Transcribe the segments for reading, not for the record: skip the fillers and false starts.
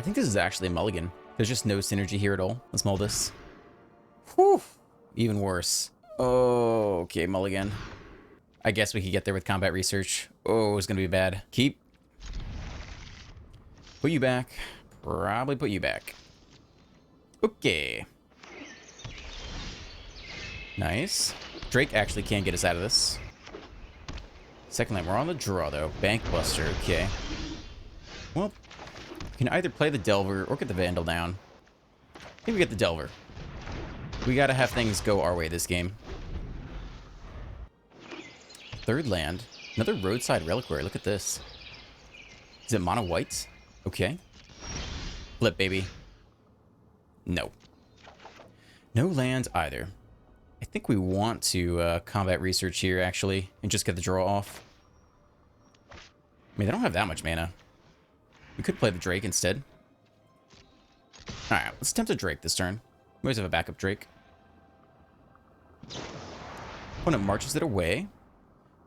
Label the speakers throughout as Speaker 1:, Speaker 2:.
Speaker 1: think this is actually a mulligan. There's just no synergy here at all. Let's mull this. Whew. Even worse. Oh, okay, mulligan. I guess we could get there with combat research. Oh, it's gonna be bad. Keep. Put you back. Probably put you back. Okay. Nice. Drake actually can get us out of this. Second lane, we're on the draw though. Bank Buster, okay. Well, we can either play the Delver or get the Vandal down. I think we get the Delver. We gotta have things go our way this game. Third land. Another roadside reliquary. Look at this. Is it mono white? Okay. Flip, baby. No. No lands either. I think we want to combat research here, actually, and just get the draw off. I mean, they don't have that much mana. We could play the Drake instead. Alright, let's attempt a Drake this turn. We always have a backup Drake. Opponent marches it away.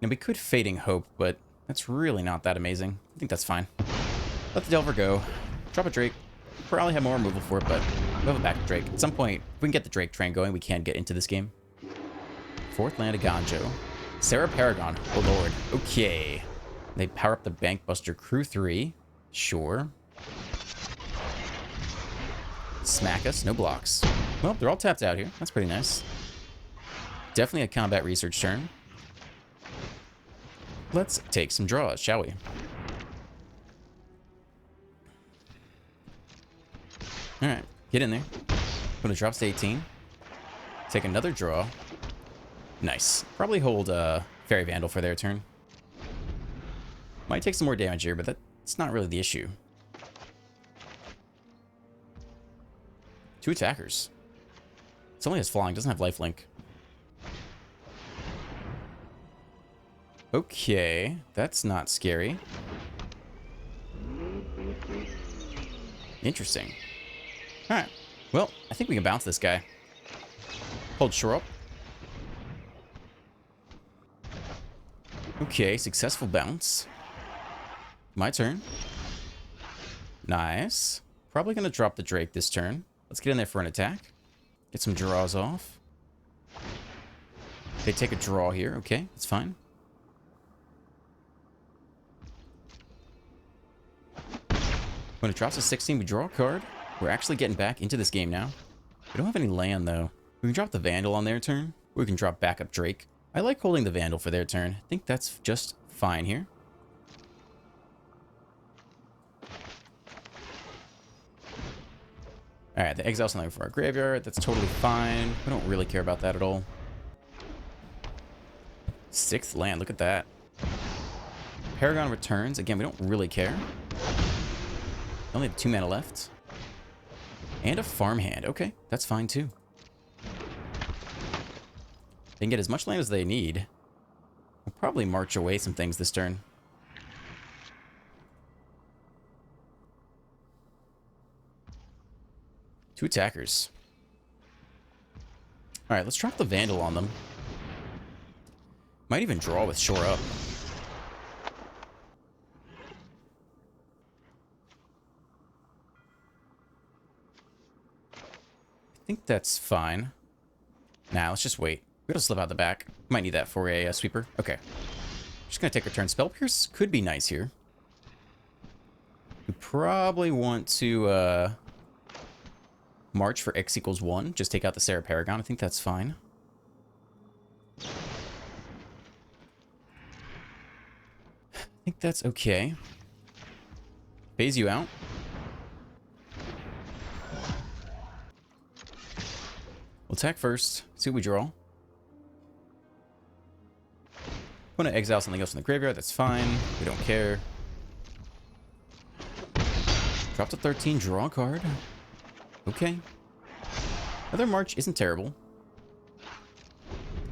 Speaker 1: Now, we could Fading Hope, but that's really not that amazing. I think that's fine. Let the Delver go. Drop a Drake. Probably have more removal for it, but we have a backup Drake. At some point, if we can get the Drake train going, we can get into this game. Fourth land of Ganjo. Sarah Paragon. Oh, Lord. Okay. They power up the Bank Buster Crew 3. Sure. Smack us. No blocks. Well, they're all tapped out here. That's pretty nice. Definitely a combat research turn. Let's take some draws, shall we? Alright, get in there. When it drops to 18. Take another draw. Nice. Probably hold Fairy Vandal for their turn. Might take some more damage here, but that's not really the issue. Two attackers. It only has flying, doesn't have lifelink. Okay, that's not scary. Interesting. Alright, well, I think we can bounce this guy. Hold shore up. Okay, successful bounce. My turn. Nice. Probably gonna drop the Drake this turn. Let's get in there for an attack. Get some draws off. They take a draw here. Okay, that's fine. When it drops to 16, we draw a card. We're actually getting back into this game now. We don't have any land, though. We can drop the Vandal on their turn, or we can drop backup Drake. I like holding the Vandal for their turn. I think that's just fine here. Alright, the Exile's something for our graveyard. That's totally fine. We don't really care about that at all. Sixth land, look at that. Paragon returns. Again, we don't really care. Only have 2 mana left. And a farmhand. Okay, that's fine too. They can get as much land as they need. We'll probably march away some things this turn. Two attackers. Alright, let's drop the Vandal on them. Might even draw with shore up. I think that's fine. Nah, let's just wait. We gotta slip out the back. Might need that for a sweeper. Okay. Just gonna take a turn. Spell Pierce could be nice here. We probably want to march for X equals 1. Just take out the Sarah Paragon. I think that's fine. I think that's okay. Phase you out. We'll attack first. See what we draw. Want to exile something else in the graveyard. That's fine. We don't care. Drop to 13. Draw a card. Okay. Another march isn't terrible.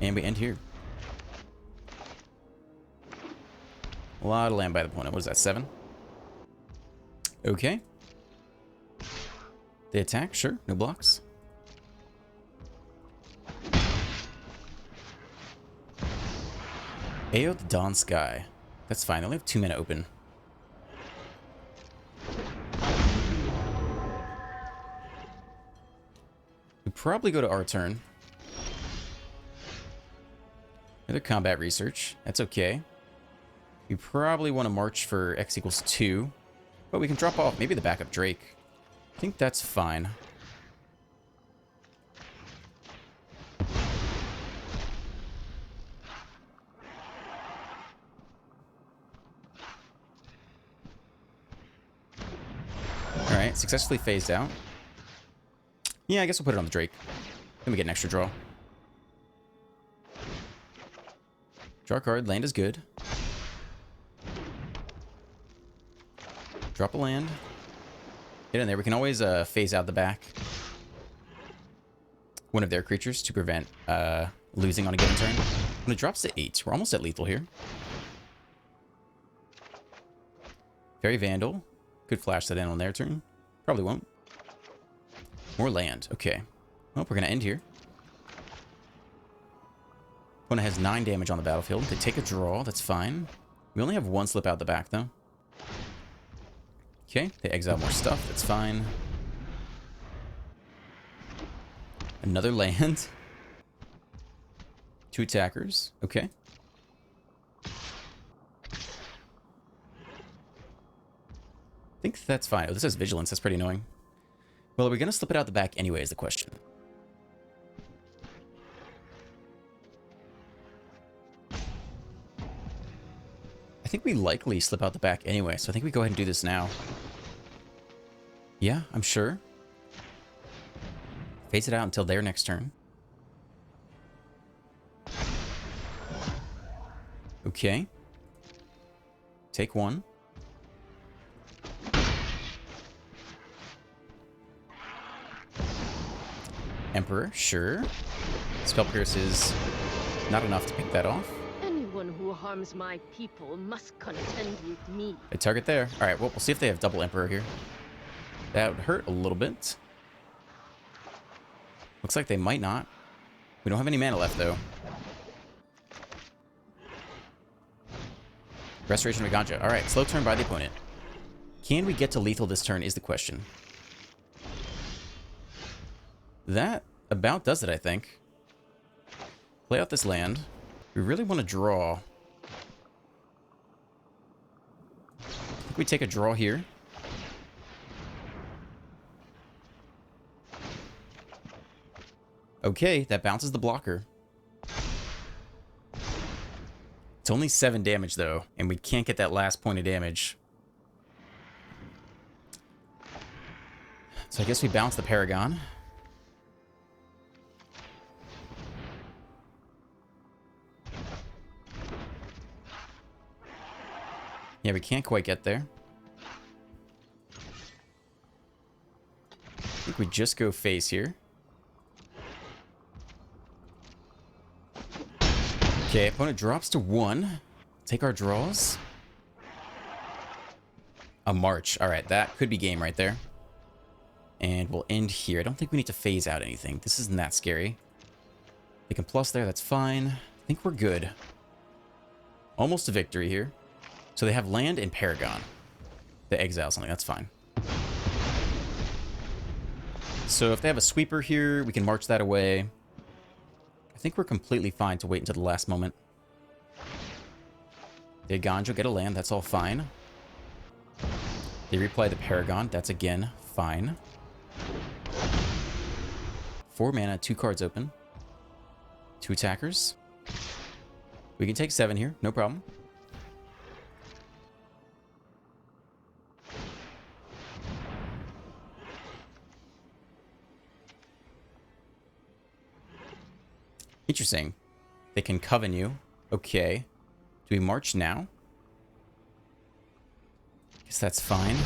Speaker 1: And we end here. A lot of land by the opponent. What is that, 7? Okay. They attack, sure. No blocks. Ao the Dawn Sky. That's fine. They only have 2 mana open. Should probably go to our turn. Another combat research. That's okay. We probably want to march for X equals 2. But we can drop off maybe the backup Drake. I think that's fine. Alright, successfully phased out. Yeah, I guess we'll put it on the Drake. Then we get an extra draw. Draw a card, land is good. Drop a land. Get in there. We can always phase out the back one of their creatures to prevent losing on a given turn. When it drops to 8, we're almost at lethal here. Fairy Vandal. Could flash that in on their turn. Probably won't. More land. Okay. Well, we're going to end here. Opponent has 9 damage on the battlefield. They take a draw. That's fine. We only have 1 slip out the back, though. Okay. They exile more stuff. That's fine. Another land. 2 attackers. Okay. I think that's fine. Oh, this has Vigilance. That's pretty annoying. Well, are we going to slip it out the back anyway is the question. I think we likely slip out the back anyway, so I think we go ahead and do this now. Yeah, I'm sure. Phase it out until their next turn. Okay. Take 1. Emperor, sure. Spell Pierce is not enough to pick that off.
Speaker 2: Anyone who harms my people must contend with me.
Speaker 1: A target there. Alright, well, we'll see if they have double Emperor here. That would hurt a little bit. Looks like they might not. We don't have any mana left, though. Restoration of Ganja. Alright, slow turn by the opponent. Can we get to lethal this turn is the question. That about does it, I think. Play out this land. We really want to draw. I think we take a draw here. Okay, that bounces the blocker. It's only 7 damage, though, and we can't get that last point of damage. So I guess we bounce the Paragon. Yeah, we can't quite get there. I think we just go face here. Okay, opponent drops to 1. Take our draws. A march. Alright, that could be game right there. And we'll end here. I don't think we need to phase out anything. This isn't that scary. They can plus there, that's fine. I think we're good. Almost a victory here. So they have land and Paragon. They exile something, that's fine. So if they have a sweeper here, we can march that away. I think we're completely fine to wait until the last moment. They Ganja get a land, that's all fine. They replay the Paragon, that's again fine. 4 mana, 2 cards open. 2 attackers. We can take 7 here, no problem. Interesting. They can coven you. Okay. Do we march now? Guess that's fine.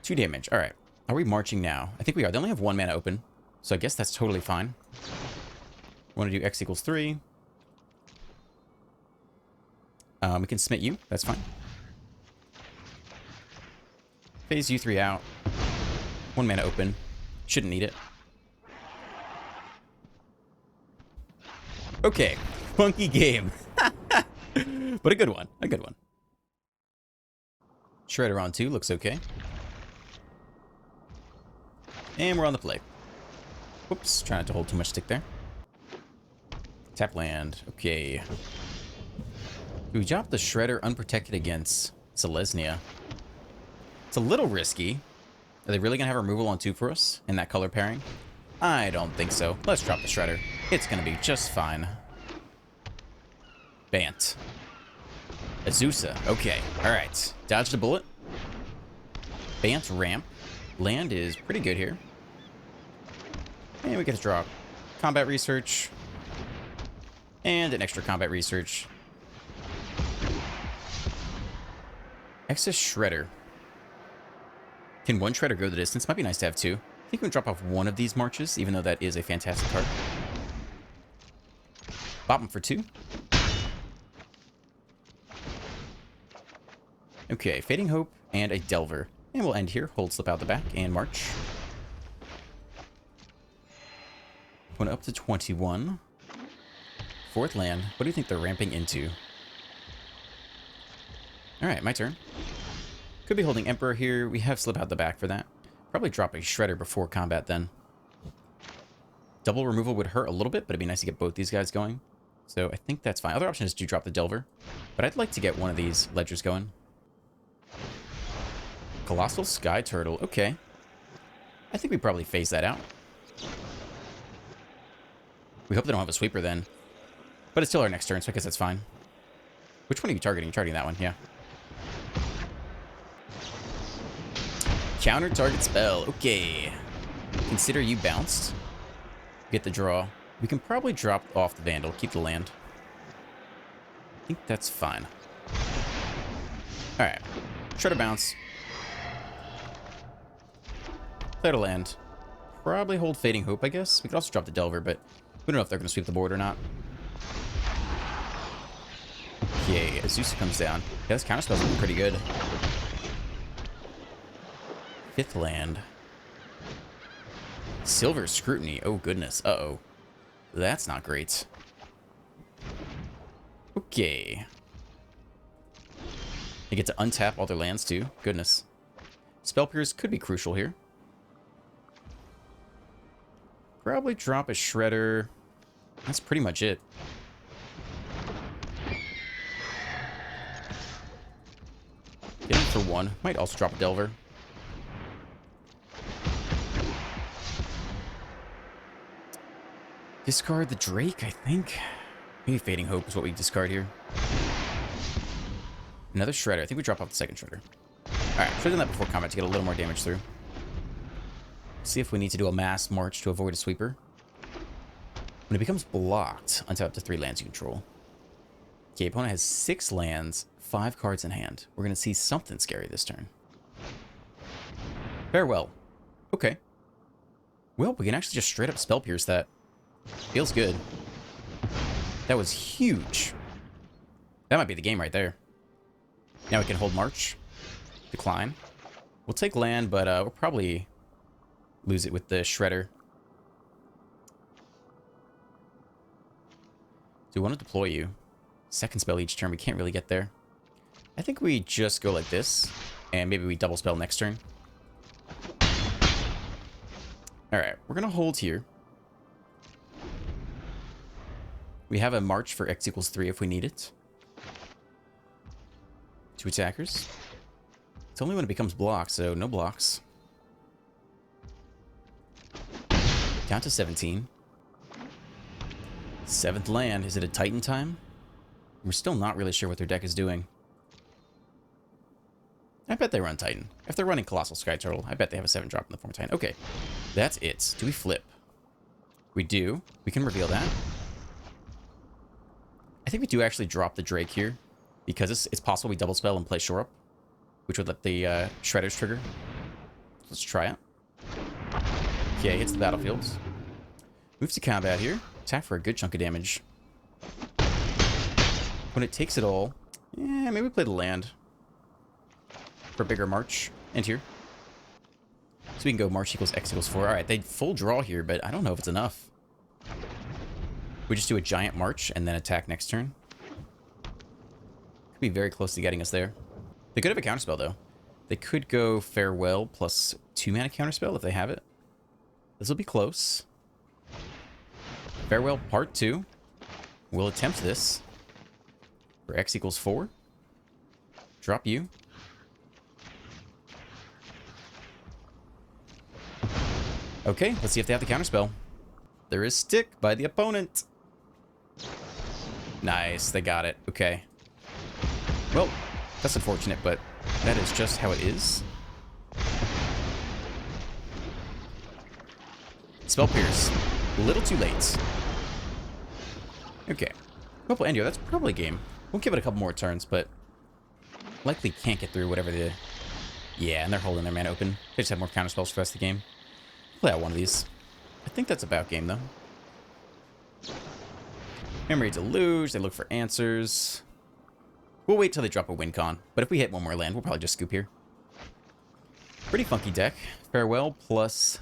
Speaker 1: 2 damage. Alright. Are we marching now? I think we are. They only have 1 mana open. So I guess that's totally fine. Want to do X equals 3. We can smite you. That's fine. Phase you 3 out. 1 mana open. Shouldn't need it. Okay. Funky game. But a good one. A good one. Shredder on 2 looks okay. And we're on the play. Whoops, trying not to hold too much stick there. Tap land. Okay. We drop the Shredder unprotected against Selesnya. It's a little risky. Are they really going to have removal on 2 for us in that color pairing? I don't think so. Let's drop the Shredder. It's going to be just fine. Bant. Azusa. Okay. Alright. Dodged a bullet. Bant ramp. Land is pretty good here. And we get to draw combat research. And an extra combat research. Excess Shredder. Can 1 Shredder go the distance? Might be nice to have 2. I think we can drop off 1 of these marches, even though that is a fantastic card. Bop them for 2. Okay, Fading Hope and a Delver. And we'll end here. Hold Slip out the back and march. Going up to 21. 4th land. What do you think they're ramping into? Alright, my turn. Could be holding Emperor here. We have Slip out the back for that. Probably drop a Shredder before combat then. Double removal would hurt a little bit, but it'd be nice to get both these guys going. So I think that's fine. Other option is to drop the Delver. But I'd like to get one of these ledgers going. Colossal Sky Turtle. Okay. I think we probably phase that out. We hope they don't have a sweeper then. But it's still our next turn, so I guess that's fine. Which one are you targeting? You're targeting that one, yeah. Counter target spell. Okay. Consider you bounced. Get the draw. We can probably drop off the Vandal. Keep the land. I think that's fine. Alright. Try to bounce. Play to land. Probably hold Fading Hope, I guess. We could also drop the Delver, but we don't know if they're going to sweep the board or not. Okay, Azusa comes down. Yeah, this counterspell's looking pretty good. 5th land. Silver Scrutiny. Oh, goodness. Uh-oh. That's not great. Okay. They get to untap all their lands, too. Goodness. Spell Pierce could be crucial here. Probably drop a Shredder. That's pretty much it. Get him for 1. Might also drop a Delver. Discard the Drake, I think. Maybe Fading Hope is what we discard here. Another Shredder. I think we drop off the 2nd Shredder. Alright, should have done that before combat to get a little more damage through. See if we need to do a mass march to avoid a sweeper. When it becomes blocked, untap up to 3 lands you control. Okay, opponent has 6 lands, 5 cards in hand. We're going to see something scary this turn. Farewell. Okay. Well, we can actually just straight up Spell Pierce that. Feels good. That was huge. That might be the game right there. Now we can hold March. Decline. We'll take land, but we'll probably lose it with the Shredder. Do we want to deploy you? 2nd spell each turn. We can't really get there. I think we just go like this. And maybe we double spell next turn. Alright, we're going to hold here. We have a march for X equals 3 if we need it. 2 attackers. It's only when it becomes blocked, so no blocks. Down to 17. 7th land. Is it a Titan time? We're still not really sure what their deck is doing. I bet they run Titan. If they're running Colossal Sky Turtle, I bet they have a 7 drop in the form of Titan. Okay, that's it. Do we flip? We do. We can reveal that. I think we do actually drop the Drake here, because it's possible we double spell and play Shore Up, which would let the Shredders trigger. Let's try it. Okay, hits the battlefield. Moves to combat here. Attack for a good chunk of damage. When it takes it all, yeah, maybe we play the land for a bigger march. And here. So we can go march equals X equals 4. Alright, they full draw here, but I don't know if it's enough. We just do a giant march and then attack next turn. Could be very close to getting us there. They could have a counterspell, though. They could go Farewell plus 2 mana counterspell if they have it. This will be close. Farewell Part 2. We'll attempt this. For x equals 4. Drop you. Okay, let's see if they have the counterspell. There is stick by the opponent. Nice, they got it. Okay. Well, that's unfortunate, but that is just how it is. Spell Pierce. A little too late. Okay. Purple Endio, that's probably game. We'll give it a couple more turns, but likely can't get through whatever the... Yeah, and they're holding their mana open. They just have more counterspells for the rest of the game. Play out one of these. I think that's about game, though. Memory Deluge. They look for answers. We'll wait till they drop a win con. But if we hit one more land, we'll probably just scoop here. Pretty funky deck. Farewell plus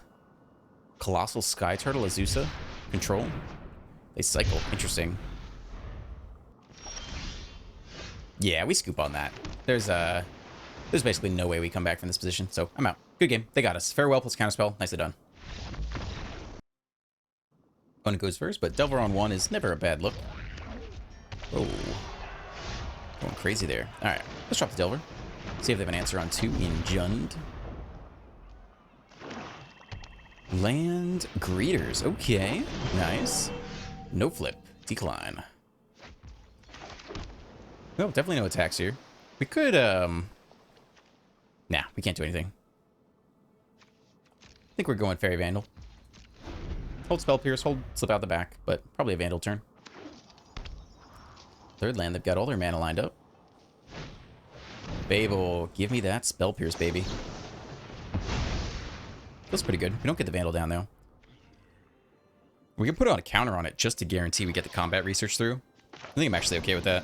Speaker 1: Colossal Sky Turtle Azusa. Control. They cycle. Interesting. Yeah, we scoop on that. There's basically no way we come back from this position, so I'm out. Good game. They got us. Farewell plus counterspell. Nicely done. Opponent goes first, but Delver on 1 is never a bad look. Oh. Going crazy there. Alright, let's drop the Delver. See if they have an answer on 2 in Jund. Land Greeters. Okay, nice. No flip. Decline. Well, definitely no attacks here. We could, Nah, we can't do anything. I think we're going Fairy Vandal. Hold Spell Pierce, hold Slip Out the Back, but probably a Vandal turn. Third land, they've got all their mana lined up. Babel, give me that Spell Pierce, baby. Feels pretty good. We don't get the Vandal down, though. We can put on a counter on it just to guarantee we get the combat research through. I think I'm actually okay with that.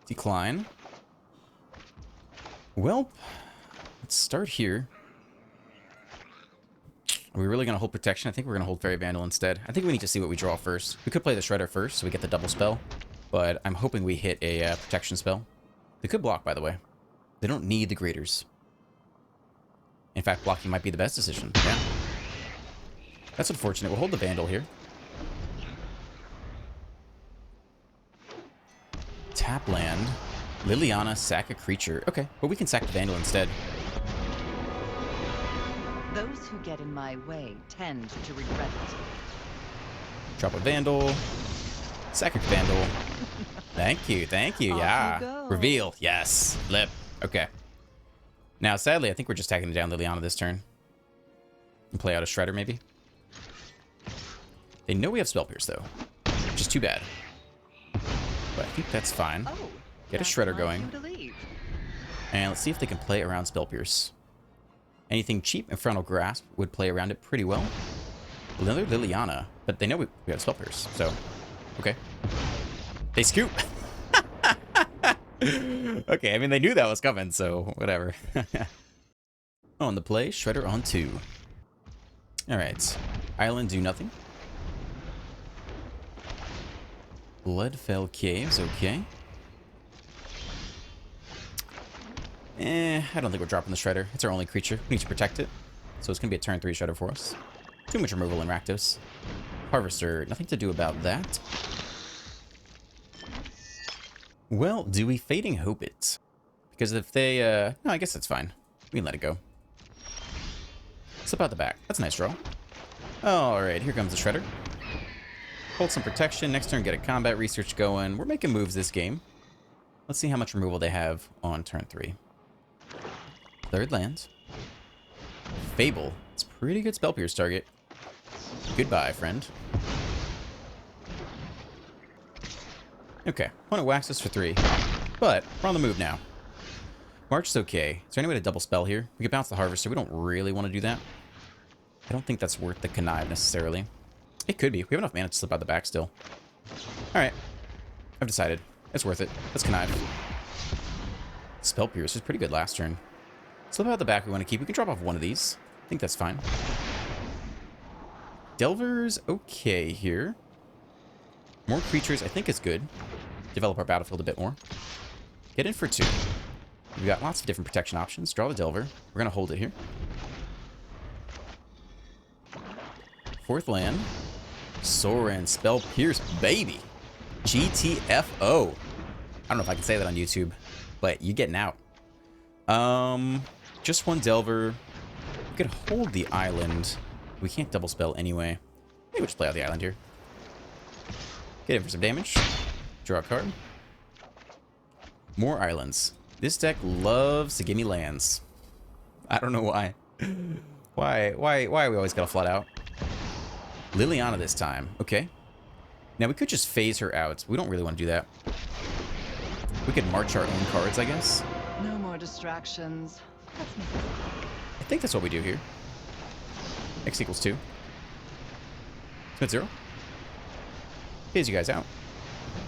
Speaker 1: Decline. Well, let's start here. Are we really going to hold protection? I think we're going to hold Fairy Vandal instead. I think we need to see what we draw first. We could play the Shredder first so we get the double spell, but I'm hoping we hit a protection spell. They could block, by the way. They don't need the Graders. In fact, blocking might be the best decision. Yeah. That's unfortunate. We'll hold the Vandal here. Tap land. Liliana, sack a creature. Okay, but we can sack the Vandal instead.
Speaker 3: Those who get in my way tend to regret it.
Speaker 1: Drop a Vandal. Sack a Vandal. Thank you, yeah. Reveal, yes. Flip. Okay. Now, sadly, I think we're just tagging down Liliana this turn. And play out a Shredder, maybe. They know we have Spell Pierce, though. Which is too bad. But I think that's fine. Get a Shredder going. And let's see if they can play around Spell Pierce. Anything cheap, Infernal Grasp would play around it pretty well. Another Liliana, but they know we have Spell Pierce, so okay. They scoop. Okay, I mean they knew that was coming, so whatever. On the play, Shredder on 2. Alright. Island do nothing. Bloodfell Caves, okay. I don't think we're dropping the Shredder. It's our only creature. We need to protect it. So it's going to be a turn 3 Shredder for us. Too much removal in Rakdos. Harvester, nothing to do about that. Well, do we Fading Hope it? Because if they, no, I guess that's fine. We can let it go. Slip out the back. That's a nice draw. Alright, here comes the Shredder. Hold some protection. Next turn, get a combat research going. We're making moves this game. Let's see how much removal they have on turn 3. Third land. Fable. It's pretty good Spell Pierce target. Goodbye, friend. Okay. Want to wax us for 3. But we're on the move now. March is okay. Is there any way to double spell here? We could bounce the Harvester. We don't really want to do that. I don't think that's worth the connive necessarily. It could be. We have enough mana to slip out the back still. Alright. I've decided. It's worth it. Let's connive. Spell Pierce was pretty good last turn. Slip out the back we want to keep. We can drop off one of these. I think that's fine. Delver's okay here. More creatures I think is good. Develop our battlefield a bit more. Get in for 2. We've got lots of different protection options. Draw the Delver. We're going to hold it here. 4th land. Sorin, Spell Pierce, baby. GTFO. I don't know if I can say that on YouTube, but you're getting out. Just 1 Delver. We could hold the island. We can't double spell anyway. Maybe we'll just play out the island here. Get in for some damage. Draw a card. More islands. This deck loves to give me lands. I don't know why. Why we always gotta flood out? Liliana this time. Okay. Now we could just phase her out. We don't really want to do that. We could march our own cards, I guess.
Speaker 3: No more distractions. Let's make this quick.
Speaker 1: I think that's what we do here. X equals 2. Split 0. Phase you guys out.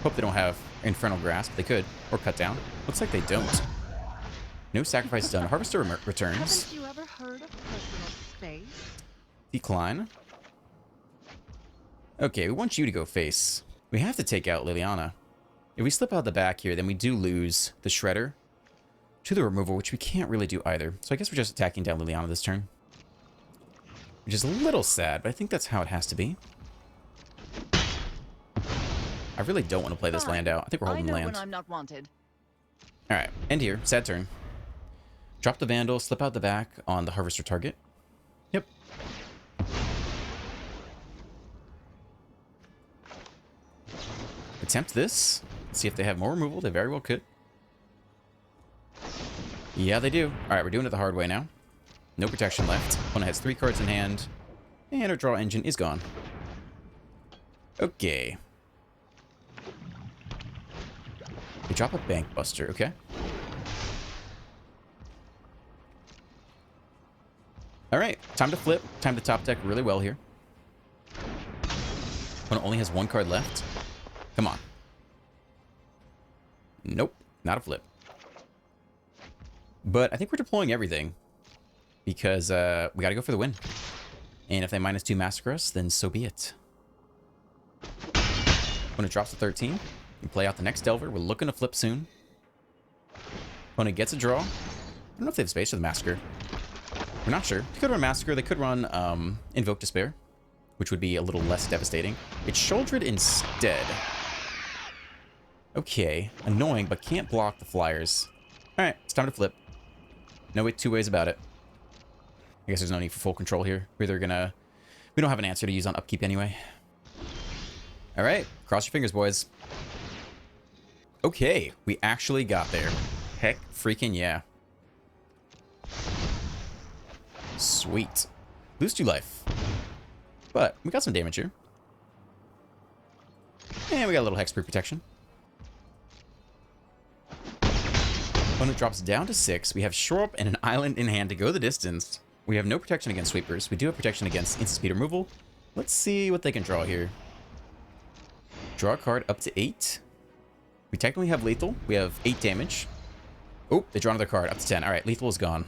Speaker 1: Hope they don't have Infernal Grasp. They could. Or Cut Down. Looks like they don't. No sacrifice done. Harvester returns.
Speaker 3: Haven't you ever heard of personal space?
Speaker 1: Decline. Okay, we want you to go face. We have to take out Liliana. If we slip out the back here, then we do lose the Shredder to the removal, which we can't really do either. So I guess we're just attacking down Liliana this turn. Which is a little sad, but I think that's how it has to be. I really don't want to play this land out. I think we're holding
Speaker 3: I know
Speaker 1: land.
Speaker 3: when I'm not wanted.
Speaker 1: Alright, end here. Sad turn. Drop the Vandal, slip out the back on the Harvester target. Yep. Attempt this. See if they have more removal. They very well could. Yeah, they do. Alright, we're doing it the hard way now. No protection left. Opponent has 3 cards in hand. And our draw engine is gone. Okay. We drop a Bank Buster, okay. Alright, time to flip. Time to top deck really well here. Opponent only has 1 card left. Come on. Nope, not a flip. But I think we're deploying everything. Because we gotta go for the win. And if they -2 massacre us, then so be it. Opponent drops to 13. We play out the next Delver. We're looking to flip soon. Opponent gets a draw. I don't know if they have space for the Massacre. We're not sure. They could run Massacre. They could run Invoke Despair, which would be a little less devastating. It's Shouldered instead. Okay. Annoying, but can't block the Flyers. Alright, it's time to flip. No 2 ways about it. I guess there's no need for full control here. We're either gonna... We don't have an answer to use on upkeep anyway. Alright, cross your fingers, boys. Okay, we actually got there. Heck freaking yeah. Sweet. Lose 2 life. But we got some damage here. And we got a little Hexproof protection. Opponent drops down to 6. We have Shore Up and an island in hand to go the distance. We have no protection against sweepers. We do have protection against instant speed removal. Let's see what they can draw here. Draw a card up to 8. We technically have lethal. We have 8 damage. Oh, they draw another card up to 10. All right, lethal is gone.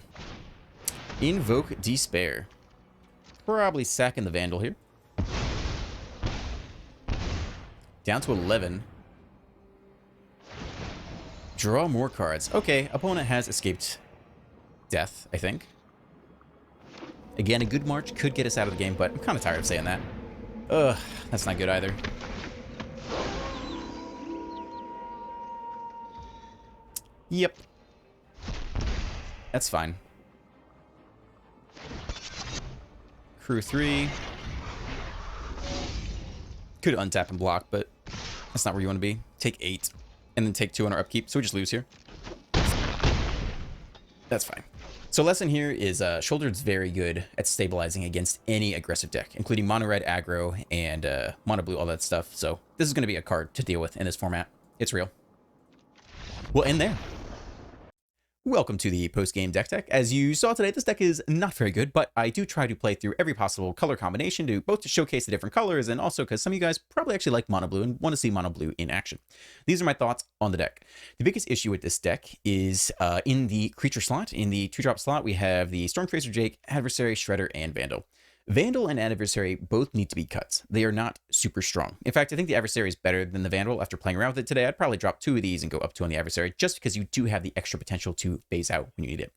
Speaker 1: Invoke Despair. Probably sacking the Vandal here. Down to 11. Draw more cards. Okay, opponent has escaped death, I think. Again, a good march could get us out of the game, but I'm kind of tired of saying that. Ugh, that's not good either. Yep. That's fine. Crew 3. Could untap and block, but that's not where you want to be. Take 8. And then take 2 on our upkeep, so we just lose here. That's fine. So lesson here is Shouldered's very good at stabilizing against any aggressive deck, including mono red aggro and mono blue, all that stuff. So this is going to be a card to deal with in this format. It's real. We'll end there. Welcome to the post-game deck tech. As you saw today, this deck is not very good, but I do try to play through every possible color combination to both to showcase the different colors and also because some of you guys probably actually like mono blue and want to see mono blue in action. These are my thoughts on the deck. The biggest issue with this deck is in the creature slot. In the 2-drop slot, we have the Stormtracer Jake, Adversary, Shredder, and Vandal. Vandal and Adversary both need to be cuts. They are not super strong. In fact, I think the Adversary is better than the Vandal. After playing around with it today, I'd probably drop 2 of these and go up 2 on the Adversary, just because you do have the extra potential to phase out when you need it.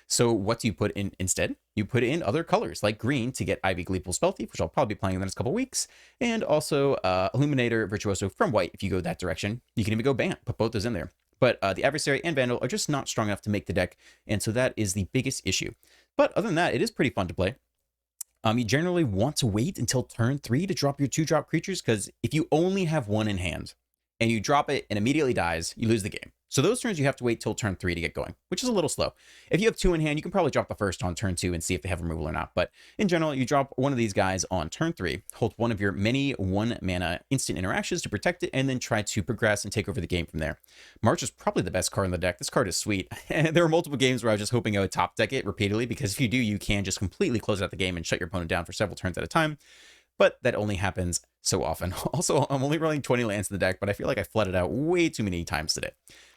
Speaker 1: So what do you put in instead? You put in other colors, like green to get Ivy Gleeful Spell Thief, which I'll probably be playing in the next couple weeks, and also Illuminator Virtuoso from white if you go that direction. You can even go Bam, put both those in there. But the Adversary and Vandal are just not strong enough to make the deck, and so that is the biggest issue. But other than that, it is pretty fun to play. You generally want to wait until turn 3 to drop your 2-drop creatures, because if you only have 1 in hand and you drop it and immediately dies, you lose the game. So those turns you have to wait till turn 3 to get going, which is a little slow. If you have 2 in hand, you can probably drop the first on turn 2 and see if they have removal or not. But in general, you drop one of these guys on turn 3, hold one of your many 1-mana instant interactions to protect it, and then try to progress and take over the game from there. March is probably the best card in the deck. This card is sweet. There are multiple games where I was just hoping I would top deck it repeatedly, because if you do, you can just completely close out the game and shut your opponent down for several turns at a time. But that only happens so often. Also, I'm only rolling 20 lands in the deck, but I feel like I flooded out way too many times today.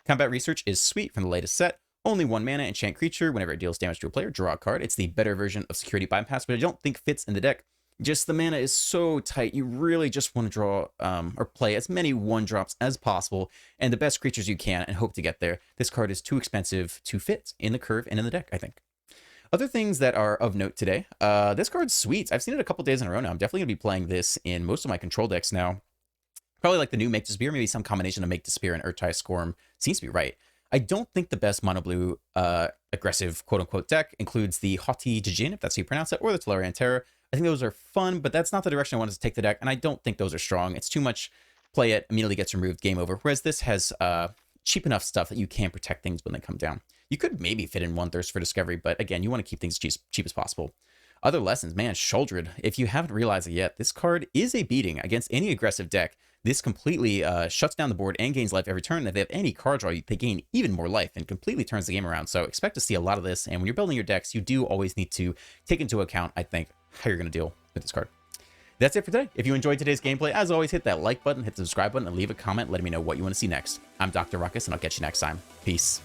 Speaker 1: Combat Research is sweet from the latest set. Only 1 mana, enchant creature. Whenever it deals damage to a player, draw a card. It's the better version of Security Bypass, but I don't think fits in the deck. Just the mana is so tight. You really just want to draw or play as many 1-drops as possible and the best creatures you can and hope to get there. This card is too expensive to fit in the curve and in the deck, I think. Other things that are of note today, this card's sweet. I've seen it a couple days in a row now. I'm definitely going to be playing this in most of my control decks now. Probably like the new Make Disappear, maybe some combination of Make Disappear and Urtai Scorn seems to be right. I don't think the best mono blue aggressive quote-unquote deck includes the Haughty Djinn, if that's how you pronounce it, or the Tolarian Terror. I think those are fun, but that's not the direction I wanted to take the deck, and I don't think those are strong. It's too much play it, immediately gets removed, game over, whereas this has cheap enough stuff that you can protect things when they come down. You could maybe fit in 1 Thirst for Discovery, but again, you want to keep things cheap as possible. Other lessons, man, Shuldred. If you haven't realized it yet, this card is a beating against any aggressive deck. This completely shuts down the board and gains life every turn. If they have any card draw, they gain even more life and completely turns the game around. So expect to see a lot of this. And when you're building your decks, you do always need to take into account, I think, how you're going to deal with this card. That's it for today. If you enjoyed today's gameplay, as always, hit that like button, hit the subscribe button, and leave a comment letting me know what you want to see next. I'm Dr. Ruckus, and I'll catch you next time. Peace.